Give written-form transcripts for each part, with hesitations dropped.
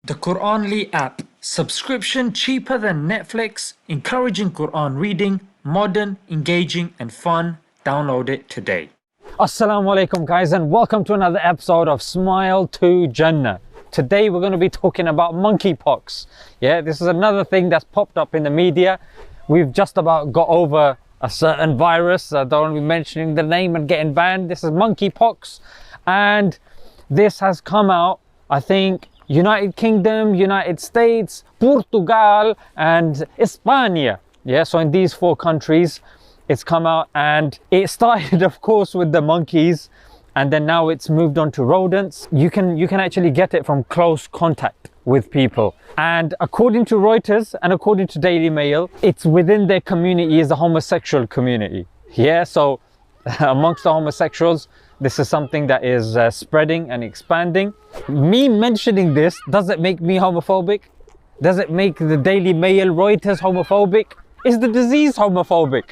The Quranly app. Subscription cheaper than Netflix, encouraging Quran reading, modern, engaging and fun. Download it today. Assalamu alaikum guys, and welcome to another episode of Smile to Jannah. Today we're going to be talking about monkeypox. Yeah, this is another thing that's popped up in the media. We've just about got over a certain virus. I don't want to be mentioning the name and getting banned. This is monkeypox, and this has come out, I think, United Kingdom, United States, Portugal and España. Yeah, so in these four countries it's come out, and it started of course with the monkeys, and then now it's moved on to rodents. You can actually get it from close contact with people, and according to Reuters and according to Daily Mail, it's within their community is the homosexual community. Yeah, so amongst the homosexuals, this is something that is spreading and expanding. Me mentioning this, does it make me homophobic? Does it make the Daily Mail, Reuters homophobic? Is the disease homophobic?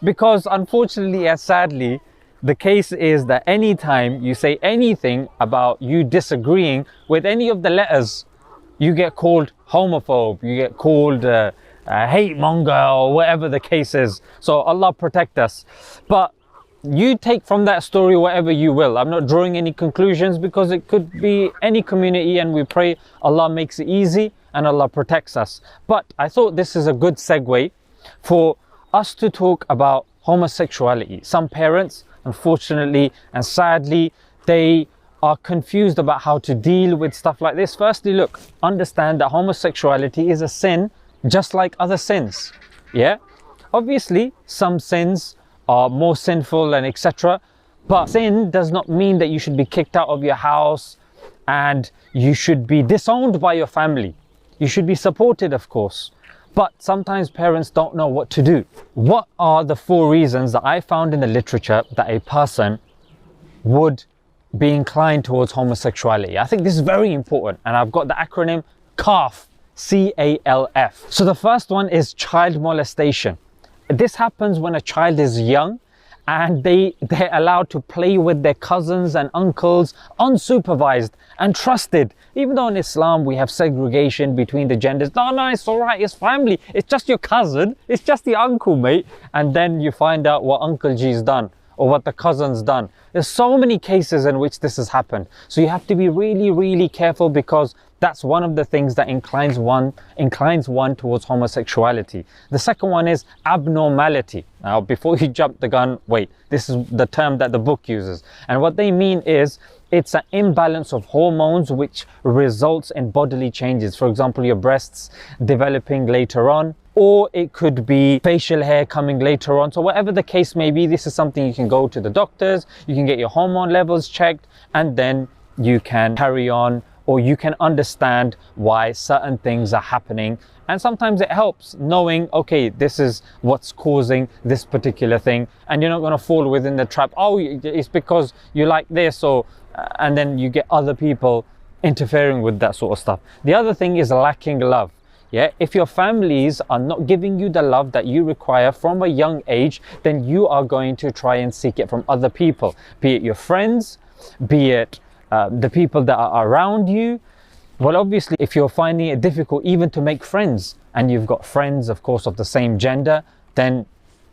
Because unfortunately and sadly, the case is that anytime you say anything about you disagreeing with any of the letters, you get called homophobe, you get called hate monger, or whatever the case is. So Allah protect us. But you take from that story whatever you will. I'm not drawing any conclusions because it could be any community, and we pray Allah makes it easy and Allah protects us. But I thought this is a good segue for us to talk about homosexuality. Some parents, unfortunately and sadly, they are confused about how to deal with stuff like this. Firstly, look, understand that homosexuality is a sin just like other sins. Yeah, obviously some sins are more sinful and etc. But sin does not mean that you should be kicked out of your house and you should be disowned by your family. You should be supported, of course. But sometimes parents don't know what to do. What are the 4 reasons that I found in the literature that a person would be inclined towards homosexuality? I think this is very important, and I've got the acronym CALF, C-A-L-F. So the first one is child molestation. This happens when a child is young and they're allowed to play with their cousins and uncles unsupervised and trusted. Even though in Islam we have segregation between the genders. No, it's all right, it's family. It's just your cousin, it's just the uncle, mate. And then you find out what Uncle G's done or what the cousin's done. There's so many cases in which this has happened. So you have to be really, really careful, because that's one of the things that inclines one towards homosexuality. The second one is abnormality. Now, before you jump the gun, wait, this is the term that the book uses. And what they mean is it's an imbalance of hormones which results in bodily changes. For example, your breasts developing later on, or it could be facial hair coming later on. So whatever the case may be, this is something you can go to the doctors, you can get your hormone levels checked, and then you can carry on, or you can understand why certain things are happening. And sometimes it helps knowing, okay, this is what's causing this particular thing, and you're not going to fall within the trap, oh, it's because you like this, or and then you get other people interfering with that sort of stuff. The other thing is lacking love. Yeah, if your families are not giving you the love that you require from a young age, then you are going to try and seek it from other people, be it your friends, be it the people that are around you. Well, obviously, if you're finding it difficult even to make friends, and you've got friends, of course, of the same gender, then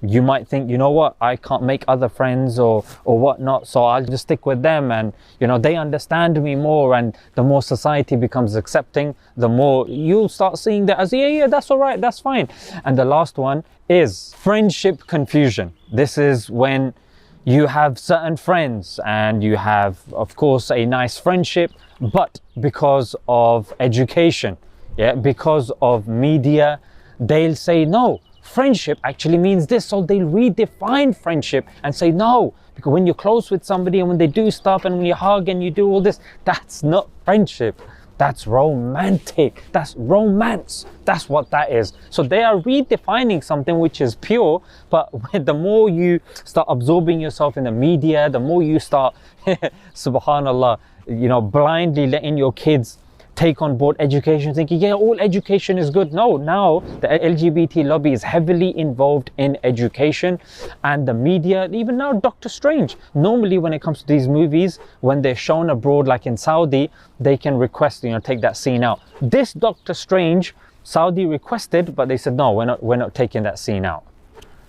you might think, you know what, I can't make other friends or whatnot, so I'll just stick with them, and you know, they understand me more. And the more society becomes accepting, the more you'll start seeing that as, yeah, that's all right, that's fine. And the last one is friendship confusion. This is when you have certain friends and you have, of course, a nice friendship, but because of education, yeah, because of media, they'll say, no, friendship actually means this. So they'll redefine friendship and say, no, because when you're close with somebody and when they do stuff and when you hug and you do all this, that's not friendship. That's romantic. That's romance. That's what that is. So they are redefining something which is pure, but the more you start absorbing yourself in the media, the more you start, subhanallah, you know, blindly letting your kids take on board education, thinking, yeah, all education is good. No, now the LGBT lobby is heavily involved in education and the media, even now Doctor Strange. Normally when it comes to these movies, when they're shown abroad, like in Saudi, they can request, take that scene out. This Doctor Strange, Saudi requested, but they said, no, we're not taking that scene out.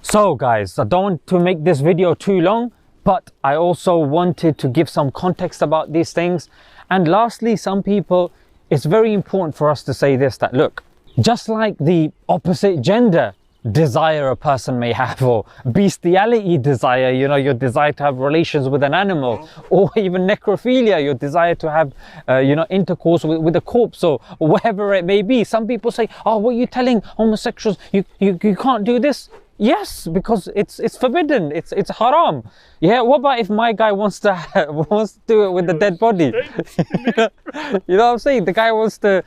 So guys, I don't want to make this video too long, but I also wanted to give some context about these things. And lastly, some people, it's very important for us to say this, that look, just like the opposite gender desire a person may have, or bestiality desire, your desire to have relations with an animal, or even necrophilia, your desire to have intercourse with a corpse, or whatever it may be. Some people say, oh, what are you telling homosexuals, you can't do this? Yes, because it's forbidden, it's haram. Yeah, what about if my guy wants to do it with the dead body? You know what I'm saying? The guy wants to,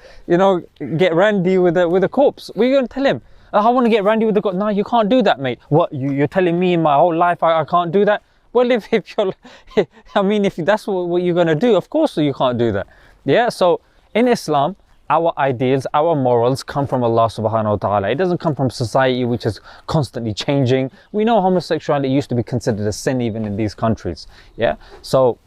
get randy with a corpse. What are you going to tell him? I want to get randy with the corpse. No, you can't do that, mate. What, you're telling me in my whole life I can't do that? Well, if you're, if that's what you're going to do, of course you can't do that. Yeah, so in Islam, our ideals, our morals come from Allah subhanahu wa ta'ala. It doesn't come from society, which is constantly changing. We know homosexuality used to be considered a sin even in these countries. Yeah, so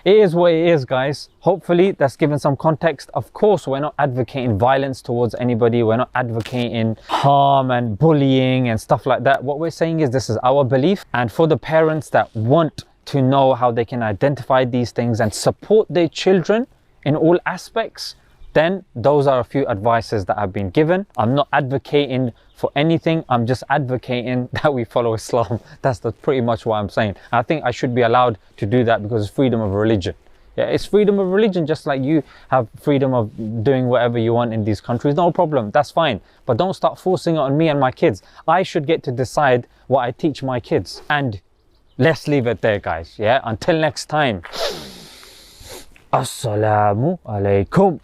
it is what it is, guys. Hopefully that's given some context. Of course, we're not advocating violence towards anybody. We're not advocating harm and bullying and stuff like that. What we're saying is this is our belief. And for the parents that want to know how they can identify these things and support their children in all aspects, then those are a few advices that have been given. I'm not advocating for anything. I'm just advocating that we follow Islam. That's pretty much what I'm saying. I think I should be allowed to do that because it's freedom of religion. Yeah, it's freedom of religion, just like you have freedom of doing whatever you want in these countries. No problem, that's fine. But don't start forcing it on me and my kids. I should get to decide what I teach my kids. And let's leave it there, guys. Yeah, until next time. Assalamu alaikum.